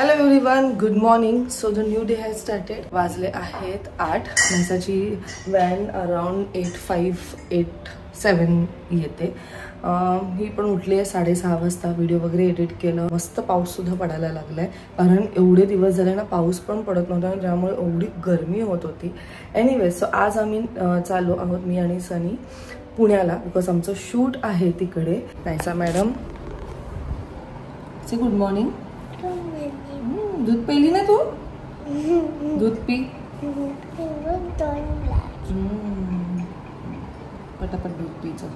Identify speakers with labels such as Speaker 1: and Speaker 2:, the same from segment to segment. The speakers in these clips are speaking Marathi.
Speaker 1: Hello everyone, good morning. So the new day has started. वाजले आहेत 8. नैसाची व्हॅन अराउंड 8:07 येते. ही पण उठली आहे 6:30 वाजता. व्हिडिओ वगैरे एडिट केलं. मस्त पाऊस सुद्धा पडायला लागलाय, कारण एवढे दिवस झाले ना पाऊस पण पडत नव्हता, ज्यामुळे एवढी गरमी होत होती. एनिवे, सो आज आम्ही चाललो आहोत, मी आणि सनी, पुण्याला, बिकॉज आमचं शूट आहे तिकडे. नैसा मॅडम, से गुड मॉर्निंग. दूध पेली ना तू? दूध पी. पटापट दूध पीचं.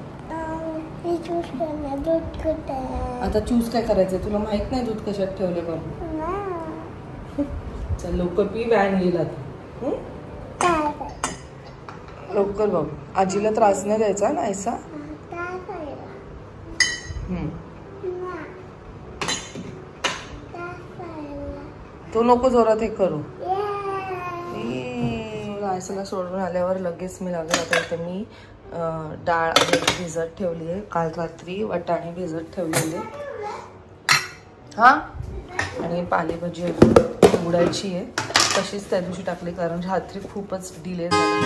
Speaker 1: आता चूज काय करायचंय? तुला माहित नाही दूध कशात ठेवले बाबू? चल लवकर पी, व्हॅन येईल आता. लवकर बाबू, आजीला त्रास नाही द्यायचा ना ऐसा. तो नको जोरात हे करू. आयसाला सोडून आल्यावर लगेच मी लागेल. आता इथे मी डाळ भिजत ठेवली आहे. काल रात्री वाटाणे भिजत ठेवलेले. हा, आणि पालेभाजी उडायची आहे, तशीच त्या दिवशी टाकली, कारण रात्री खूपच डिले झाला.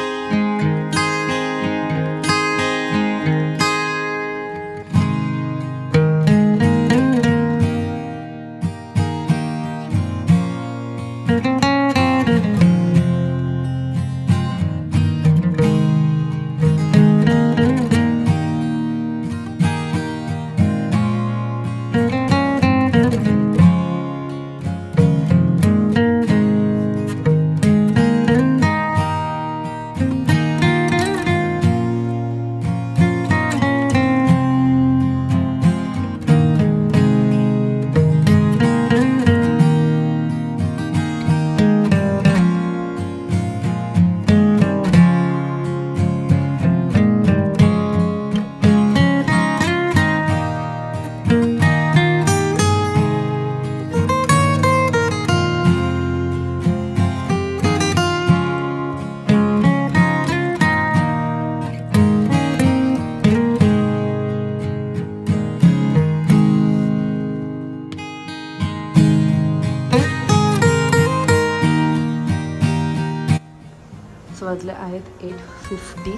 Speaker 1: वाजले आहेत 8:50.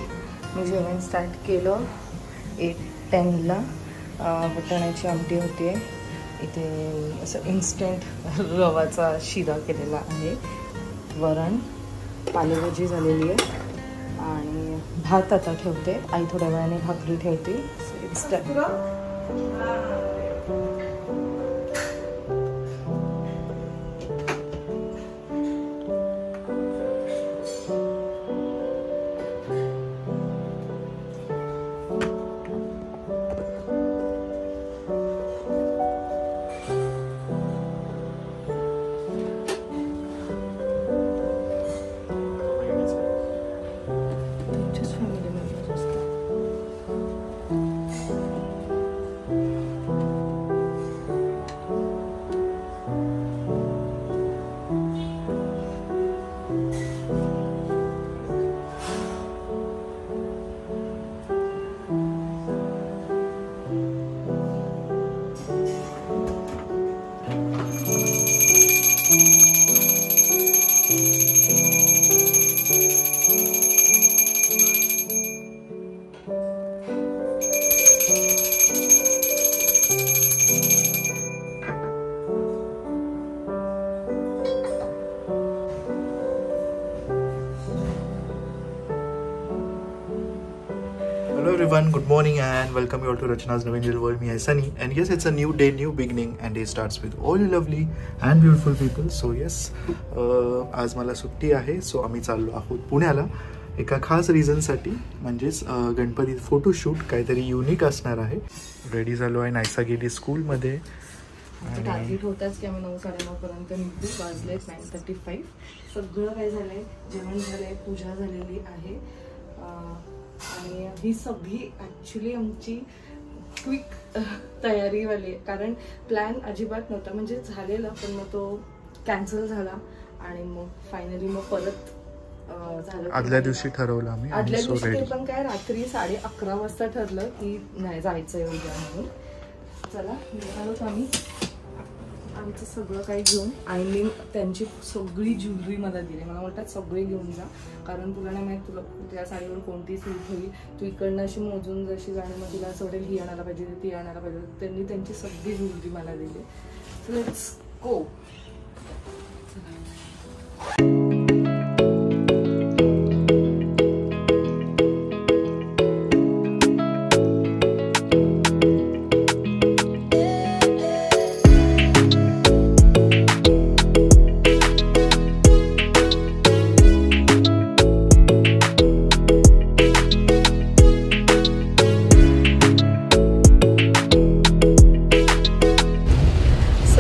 Speaker 1: मी जेवण स्टार्ट केलं 8:10ला. वाटाण्याची आमटी होती. इथे असं इन्स्टंट रवाचा शिरा केलेला आहे. वरण, पालेभाजी झालेली आहे, आणि भात आता ठेवते. आई थोड्या वेळाने भाकरी ठेवते. Instant.
Speaker 2: Hello everyone, good morning and welcome you all to Rachna's Navangel World. Me is Sunny, and yes, it's a new day, new beginning, and day starts with all you lovely and beautiful people. So yes, आज मला सुट्टी आहे. सो आम्ही चाललो आहोत पुण्याला एका खास रिझनसाठी, म्हणजेच गणपती फोटोशूट काहीतरी युनिक असणार आहे. रेडी झालो आहे. नायसा गेली स्कूलमध्ये.
Speaker 1: टार्गेट होताच की आम्ही 9-9:30 पर्यंत निघू. वाजले 9:35. सगळं काय झालंय, जेवण झालंय, पूजा झालेली आहे, आणि ही सगळी ॲक्च्युली आमची क्विक तयारीवाली, कारण प्लॅन अजिबात नव्हता. म्हणजे झालेला, पण मग तो कॅन्सल झाला, आणि मग फायनली मग परत झालं.
Speaker 2: आदल्या दिवशी ठरवलं आम्ही.
Speaker 1: आदल्या दिवशी पण काय रात्री 11:30 वाजता ठरलं की नाही जायचंय उद्या म्हणून. चला निघालोच आम्ही. आमचं सगळं काही घेऊन आईने त्यांची सगळी ज्वेलरी मला दिली. मला वाटतं सगळे घेऊन जा, कारण तुला नाही माहीत तुला त्या साडीवर कोणती सूट होईल. तू इकडनं अशी मोजून जशी गाणी मग तिला असं वाटेल ही आणायला पाहिजे ती आणायला पाहिजे. त्यांनी त्यांची सगळी ज्वेलरी मला दिली. So let's go.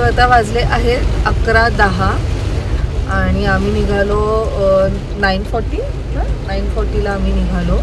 Speaker 1: आता वाजले आहेत 11:10 आणि आम्ही निघालो 9:40ला आम्ही निघालो.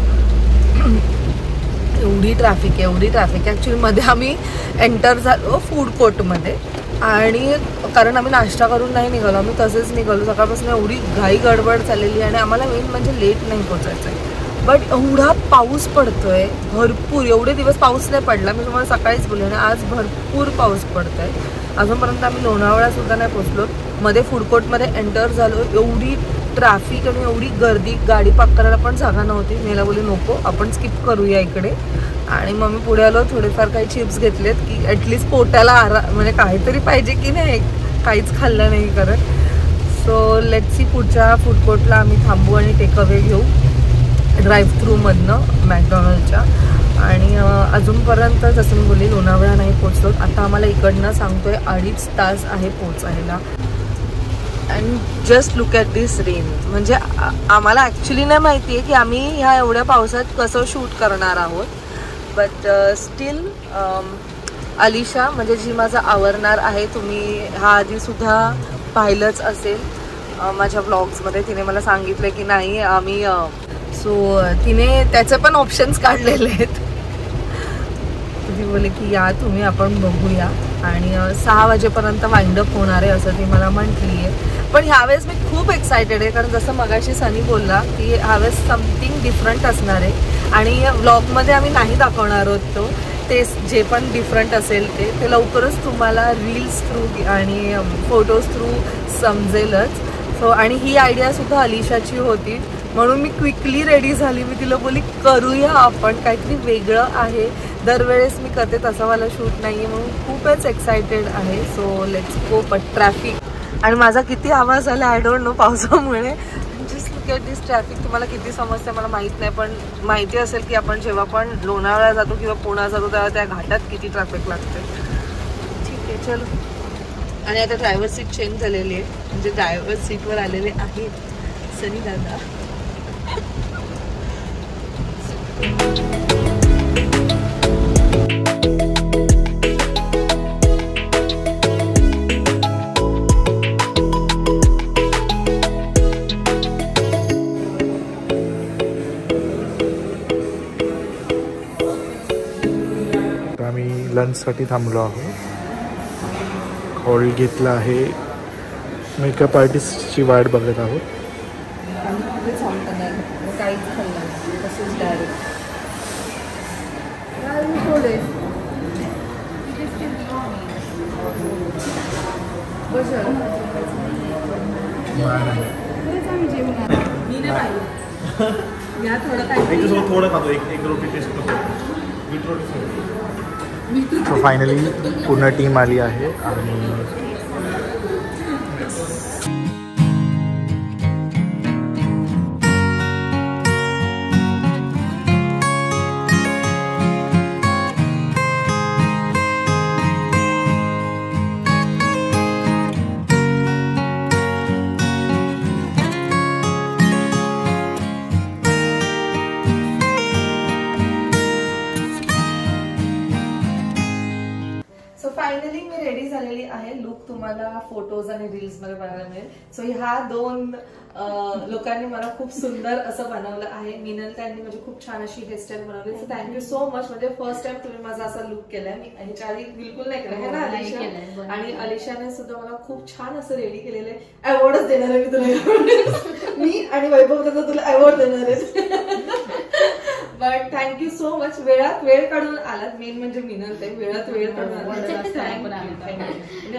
Speaker 1: एवढी ट्रॅफिक आहे ॲक्च्युली. मध्ये आम्ही एंटर झालो फूड कोर्टमध्ये आणि कारण आम्ही नाश्ता करून नाही निघालो, आम्ही तसेच निघालो. सकाळपासून एवढी घाई गडबड चाललेली आणि आम्हाला मेन म्हणजे लेट नाही पोचायचं आहे. बट एवढा पाऊस पडतोय भरपूर. एवढे दिवस पाऊस नाही पडला, मी तुम्हाला सकाळीच बोलले आणि आज भरपूर पाऊस पडतोय. अजूनपर्यंत आम्ही लोणावळा सुद्धा नाही पोचलो. मध्ये फूड कोर्टमध्ये एंटर झालो, एवढी ट्रॅफिक आणि एवढी गर्दी, गाडी पार्क करायला पण जागा नव्हती. मीला बोलली नको आपण स्किप करूया इकडे. आणि मग मी पुढे आलो, थोडेफार काही चिप्स घेतलेत की ॲटलिस्ट पोटाला म्हणजे काहीतरी पाहिजे की नाही, काहीच खाल्लं नाही करत. सो लेट्स सी पुढच्या फूड कोर्टला आम्ही थांबू आणि टेक अवे घेऊ ड्राईव्ह थ्रूमधनं मॅकडॉनल्डच्या. आणि अजूनपर्यंत जसं मी बोलली लोणावळा नाही पोचलो. आता आम्हाला इकडनं सांगतोय 2.5 तास आहे पोचायला. And just look at this rain. म्हणजे आम्हाला ॲक्च्युली नाही माहिती आहे की आम्ही ह्या एवढ्या पावसात कसं शूट करणार आहोत. बट स्टील अलिशा म्हणजे जी माझं आवरणार आहे, तुम्ही ह्या आधीसुद्धा पाहिलंच असेल माझ्या ब्लॉग्समध्ये. तिने मला सांगितलं की नाही आम्ही सो तिने त्याचे पण ऑप्शन्स काढलेले आहेत. ती बोलले की या तुम्ही आपण बघूया आणि 6 वाजेपर्यंत वाइंडअप होणार आहे असं ती मला म्हटली आहे. पण ह्यावेळेस मी खूप एक्सायटेड आहे, कारण जसं मगाशी सनी बोलला की ह्यावेळेस समथिंग डिफरंट असणार आहे आणि व्लॉगमध्ये आम्ही नाही दाखवणार आहोत तो. ते जे पण डिफरंट असेल ते लवकरच तुम्हाला रील्स थ्रू आणि फोटोज थ्रू समजेलच. सो आणि ही आयडियासुद्धा अलिशाची होती, म्हणून मी क्विकली रेडी झाली. मी तिला बोलली करूया आपण, काहीतरी वेगळं आहे. दरवेळेस मी करते तसं मला शूट नाही आहे, म्हणून खूपच एक्सायटेड आहे. So let's go. But traffic आणि माझा किती आवाज आला आय डोंट नो पावसामुळे. Just look at this traffic. तुम्हाला किती समजते मला माहीत नाही, पण माहिती असेल की आपण जेव्हा पण लोणावळा जातो किंवा पुण्यात जातो तेव्हा त्या घाटात किती ट्रॅफिक लागते. ठीक आहे चलो. आणि आता ड्रायव्हर सीट चेंज झालेली आहे, म्हणजे ड्रायव्हर सीटवर आलेले आहेत सनी दादा.
Speaker 2: आम्ही लंचसाठी थांबलो आहोत. हॉल घेतला आहे, मेकअप आर्टिस्टची वाट बघत आहोत.
Speaker 1: काहीच खाल्लं तसंच डायरेक्ट
Speaker 2: थोडं खातो, एक रोटी टेस्ट करतो. सो फायनली पूर्ण टीम आली आहे आणि
Speaker 1: फायनली मी रेडी झालेली आहे. लुक तुम्हाला फोटोज आणि रील्स मध्ये बघायला मिळेल. सो ह्या 2 लोकांनी मला खूप सुंदर असं बनवलं आहे. मिनल त्यांनी म्हणजे खूप छान अशी हेअरस्टाईल बनवली. So thank you so much. म्हणजे फर्स्ट टाइम तुम्ही माझा असा लुक केलाय. मी ह्याच्या आधी बिलकुल नाही केलं है ना अलिशा. आणि अलिशाने सुद्धा मला खूप छान असं रेडी केलेलं आहे. अवॉर्डच देणार आहे मी तुला. मी आणि वैभव दादा तुला अवॉर्ड देणार आहे. But thank you so much. वेळात वेळ काढून आलात. मेन म्हणजे मिनल ते वेळात वेळ काढून आलात.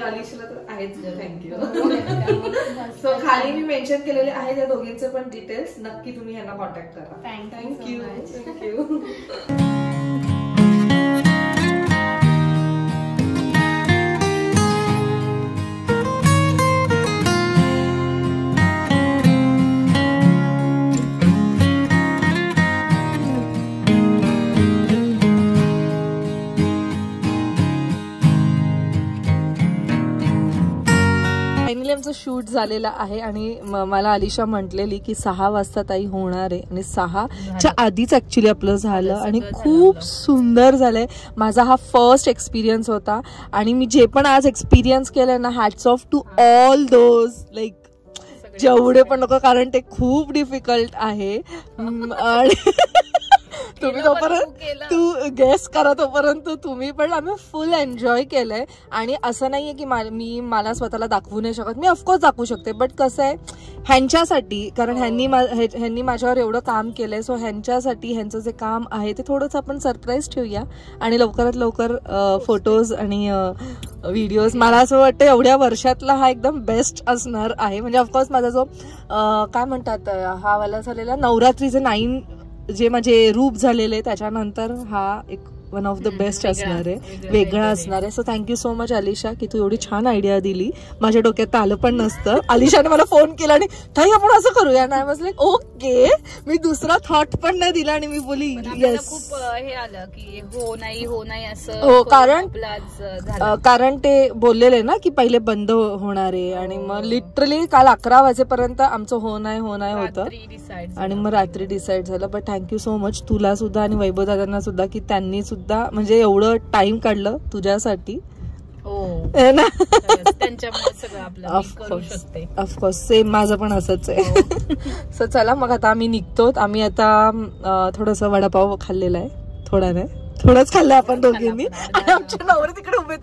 Speaker 1: अलिशाला तर आहेच थँक्यू. सो खाली मी मेन्शन केलेले आहे त्या दोघींचे पण डिटेल्स. नक्की तुम्ही यांना कॉन्टॅक्ट करा. थँक्यू. थँक्यू. आमचं शूट झालेलं आहे आणि मला अलिशा म्हटलेली की 6 वाजता ताई होणार आहे आणि 6च्या आधीच ऍक्च्युली आपलं झालं आणि खूप सुंदर झालंय. माझा हा फर्स्ट एक्सपिरियन्स होता आणि मी जे पण आज एक्सपिरियन्स केलं ना, hats off to all those like जेवढे पण नको, कारण ते खूप डिफिकल्ट आहे. आणि तुम्ही तोपर्यंत तू गेस करा तोपर्यंत तुम्ही पण आम्ही फुल एन्जॉय केलंय. आणि असं नाहीये की मी मला स्वतःला दाखवू नाही शकत. मी ऑफकोर्स दाखवू शकते, बट कसं आहे ह्यांच्यासाठी, कारण ह्यांनी माझ्यावर एवढं काम केलंय. सो ह्यांच्यासाठी ह्यांचं जे काम आहे ते थोडंसं आपण सरप्राईज ठेवूया आणि लवकरात लवकर फोटोज आणि व्हिडिओज. मला असं वाटतं एवढ्या वर्षातला हा एकदम बेस्ट असणार आहे. म्हणजे ऑफकोर्स माझा जो काय म्हणतात हा वाला झालेला नवरात्रीचे 9 जे माझे रूप झालेले त्याच्यानंतर हा एक वन ऑफ द बेस्ट असणार आहे, वेगळा असणार आहे. So thank you so much Alisha की तू एवढी छान आयडिया दिली. माझ्या डोक्यात आलं पण नसतं. अलिशाने मला फोन केला आणि ताई आपण असं करूया ना. I was like okay. मी दुसरा थॉट पण नाही दिला आणि मी बोली येस.
Speaker 3: खूप हे आलं की हो नाही असं.
Speaker 1: हो, कारण ते बोललेले ना की पहिले बंद होणार आहे आणि मग लिटरली काल 11 वाजेपर्यंत आमचं हो नाही होतं आणि मग रात्री डिसाईड झालं. बट थँक्यू सो मच तुला सुद्धा आणि वैभव दादांना सुद्धा की त्यांनी सुद्धा म्हणजे एवढं टाइम काढलं तुझ्यासाठी. ऑफकोर्स सेम माझं पण असंच आहे. सो चला मग आता आम्ही निघतो. आम्ही आता थोडस वडापाव खाल्लेला आहे. थोडा नाही, थोडंच खाल्लंय आपण दोघींनी आणि आमच्या नवरे तिकडे उभे.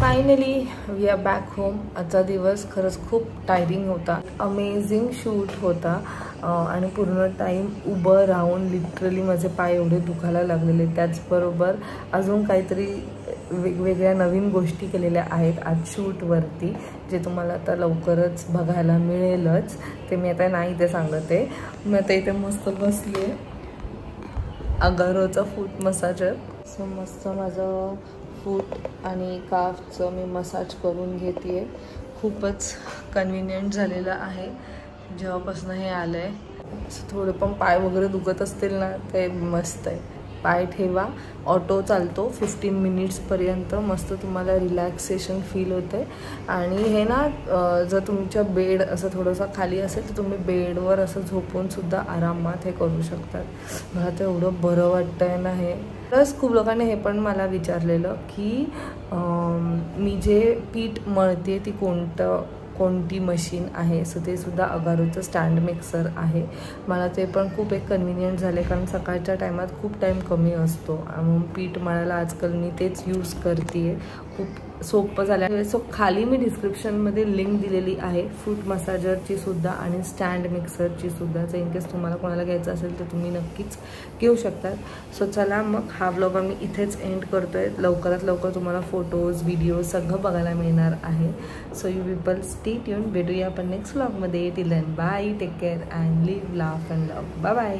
Speaker 1: Finally we are back home. आजचा दिवस खरंच खूप टायरिंग होता. अमेझिंग शूट होता आणि पूर्ण टाईम उभं राहून लिटरली माझे पाय एवढे दुखायला लागलेले. त्याचबरोबर अजून काहीतरी वेगवेगळ्या नवीन गोष्टी केलेल्या आहेत आज शूटवरती, जे तुम्हाला आता लवकरच बघायला मिळेलच. ते मी आता नाही ते सांगते. मी आता इथे मस्त बसली आहे. अगारोचा फूट मसाजर. सो मस्त माझं फूट आणि काफचं मी मसाज करून घेते. खूपच कन्व्हिनियंट झालेलं आहे जेव्हापासून हे आलं आहे. थोडे पण पाय वगैरे दुखत असतील ना ते मस्त आहे. पाय ठेवा, ऑटो चालतो 15 मिनिट्सपर्यंत. मस्त तुम्हाला रिलॅक्सेशन फील होते. आणि हे ना जर तुमच्या बेड असं थोडंसं खाली असेल तर तुम्ही बेडवर असं झोपूनसुद्धा आरामात हे करू शकतात. मला तर एवढं बरं वाटतं आहे ना हे. प्लस खूप लोकांनी हे पण मला विचारलेलं की मी जे पीठ मळते ती कोणती मशीन आहे. सो ते सुद्धा अगारोचं स्टँड मिक्सर आहे. मला ते पण खूप एक कन्व्हिनियंट झाले, कारण सकाळच्या टायमात खूप टाईम कमी असतो. पीठ मळायला आजकाल मी तेच यूज करते. खूप सोपं झालं. सो खाली मी डिस्क्रिप्शनमध्ये लिंक दिलेली आहे फूट मसाजरची सुद्धा आणि स्टँड मिक्सरची सुद्धा. जर इनकेस तुम्हाला कोणाला घ्यायचं असेल तर तुम्ही नक्कीच घेऊ शकतात. सो चला मग हा व्लॉग आम्ही इथेच एंड करतोय. लवकरात लवकर तुम्हाला फोटोज व्हिडिओ सगळं बघायला मिळणार आहे. So you people stay tune. भेटूया आपण नेक्स्ट व्लॉगमध्ये. Till then bye, take care and live, laugh and love. Bye bye.